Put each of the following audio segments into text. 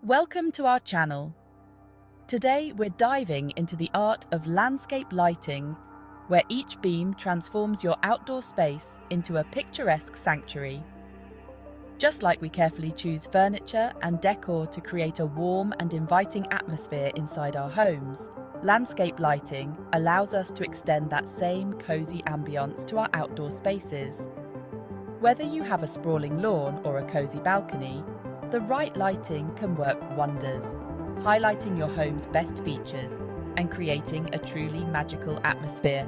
Welcome to our channel. Today we're diving into the art of landscape lighting, where each beam transforms your outdoor space into a picturesque sanctuary. Just like we carefully choose furniture and decor to create a warm and inviting atmosphere inside our homes, landscape lighting allows us to extend that same cozy ambience to our outdoor spaces. Whether you have a sprawling lawn or a cozy balcony, the right lighting can work wonders, highlighting your home's best features and creating a truly magical atmosphere.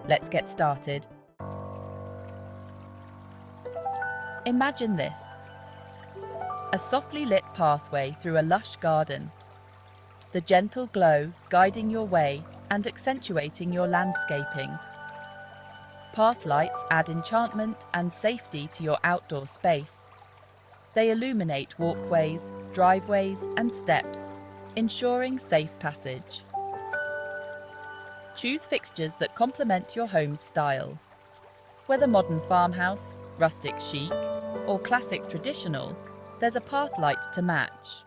Let's get started. Imagine this: a softly lit pathway through a lush garden, the gentle glow guiding your way and accentuating your landscaping. Path lights add enchantment and safety to your outdoor space. They illuminate walkways, driveways, and steps, ensuring safe passage. Choose fixtures that complement your home's style. Whether modern farmhouse, rustic chic, or classic traditional, there's a path light to match.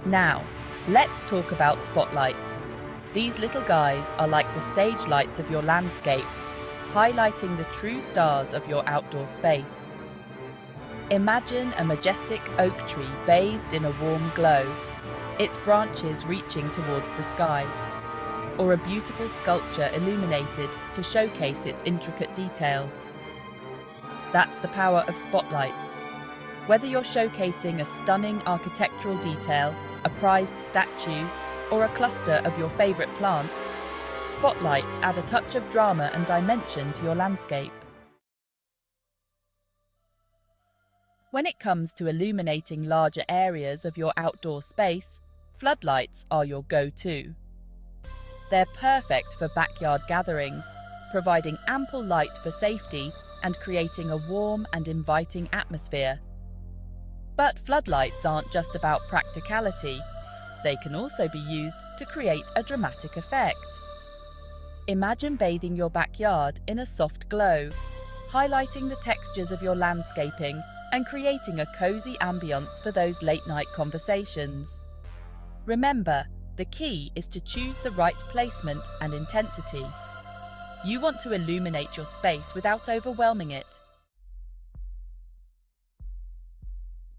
Now, let's talk about spotlights. These little guys are like the stage lights of your landscape, highlighting the true stars of your outdoor space. Imagine a majestic oak tree bathed in a warm glow, its branches reaching towards the sky, or a beautiful sculpture illuminated to showcase its intricate details. That's the power of spotlights. Whether you're showcasing a stunning architectural detail, a prized statue, or a cluster of your favorite plants, spotlights add a touch of drama and dimension to your landscape. When it comes to illuminating larger areas of your outdoor space, floodlights are your go-to. They're perfect for backyard gatherings, providing ample light for safety and creating a warm and inviting atmosphere. But floodlights aren't just about practicality. They can also be used to create a dramatic effect. Imagine bathing your backyard in a soft glow, highlighting the textures of your landscaping and creating a cozy ambience for those late-night conversations. Remember, the key is to choose the right placement and intensity. You want to illuminate your space without overwhelming it.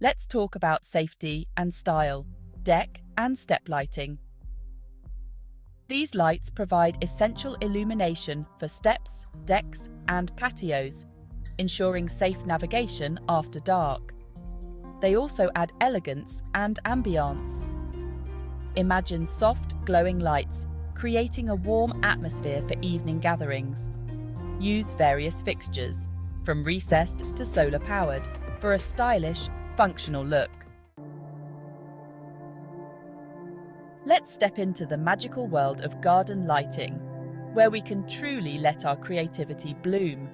Let's talk about safety and style, deck and step lighting. These lights provide essential illumination for steps, decks, and patios, ensuring safe navigation after dark. They also add elegance and ambiance. Imagine soft, glowing lights, creating a warm atmosphere for evening gatherings. Use various fixtures, from recessed to solar-powered, for a stylish, functional look. Let's step into the magical world of garden lighting, where we can truly let our creativity bloom.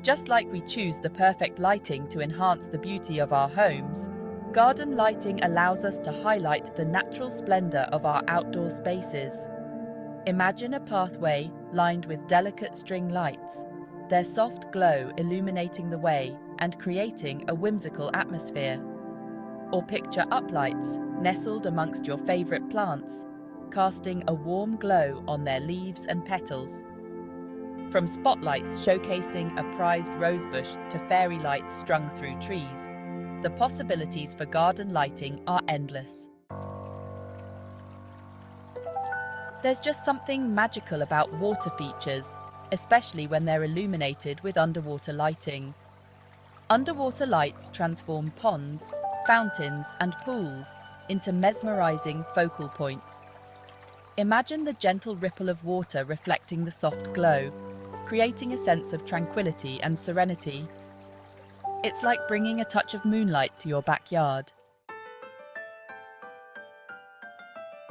Just like we choose the perfect lighting to enhance the beauty of our homes, garden lighting allows us to highlight the natural splendor of our outdoor spaces. Imagine a pathway lined with delicate string lights, their soft glow illuminating the way and creating a whimsical atmosphere. Or picture uplights nestled amongst your favorite plants, casting a warm glow on their leaves and petals. From spotlights showcasing a prized rosebush to fairy lights strung through trees, the possibilities for garden lighting are endless. There's just something magical about water features, especially when they're illuminated with underwater lighting. Underwater lights transform ponds, fountains, and pools into mesmerizing focal points. Imagine the gentle ripple of water reflecting the soft glow, creating a sense of tranquility and serenity. It's like bringing a touch of moonlight to your backyard.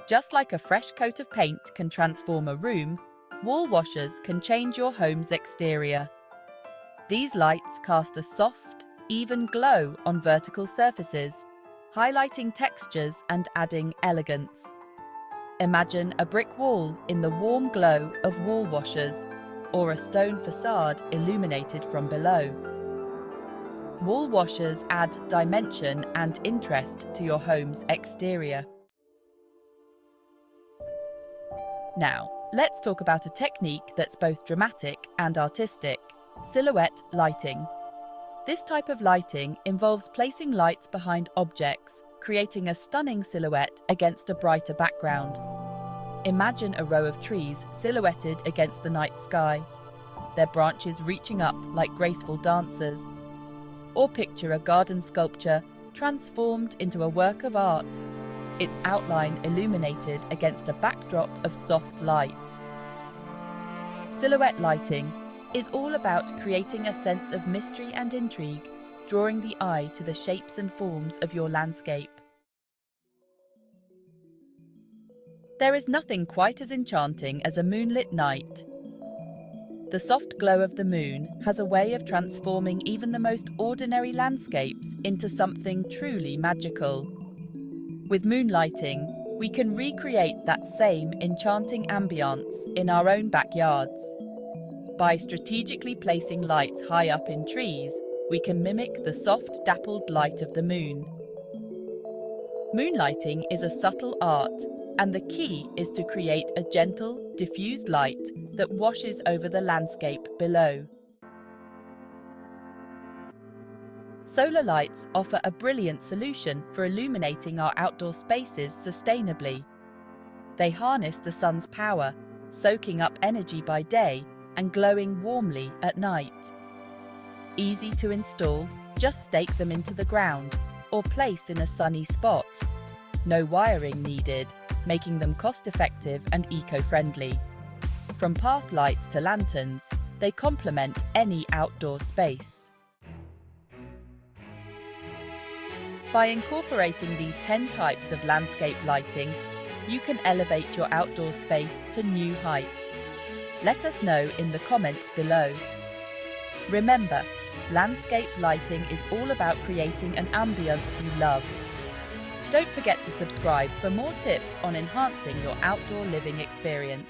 Just like a fresh coat of paint can transform a room, wall washers can change your home's exterior. These lights cast a soft, even glow on vertical surfaces, highlighting textures and adding elegance. Imagine a brick wall in the warm glow of wall washers, or a stone facade illuminated from below. Wall washers add dimension and interest to your home's exterior. Now, let's talk about a technique that's both dramatic and artistic: silhouette lighting. This type of lighting involves placing lights behind objects, creating a stunning silhouette against a brighter background. Imagine a row of trees silhouetted against the night sky, their branches reaching up like graceful dancers. Or picture a garden sculpture transformed into a work of art, its outline illuminated against a backdrop of soft light. Silhouette lighting is all about creating a sense of mystery and intrigue, drawing the eye to the shapes and forms of your landscape. There is nothing quite as enchanting as a moonlit night. The soft glow of the moon has a way of transforming even the most ordinary landscapes into something truly magical. With moonlighting, we can recreate that same enchanting ambiance in our own backyards. By strategically placing lights high up in trees, we can mimic the soft, dappled light of the moon. Moonlighting is a subtle art, and the key is to create a gentle, diffused light that washes over the landscape below. Solar lights offer a brilliant solution for illuminating our outdoor spaces sustainably. They harness the sun's power, soaking up energy by day and glowing warmly at night. Easy to install, just stake them into the ground or place in a sunny spot. No wiring needed, making them cost-effective and eco-friendly. From path lights to lanterns, they complement any outdoor space. By incorporating these 10 types of landscape lighting, you can elevate your outdoor space to new heights. Let us know in the comments below. Remember, landscape lighting is all about creating an ambience you love. Don't forget to subscribe for more tips on enhancing your outdoor living experience.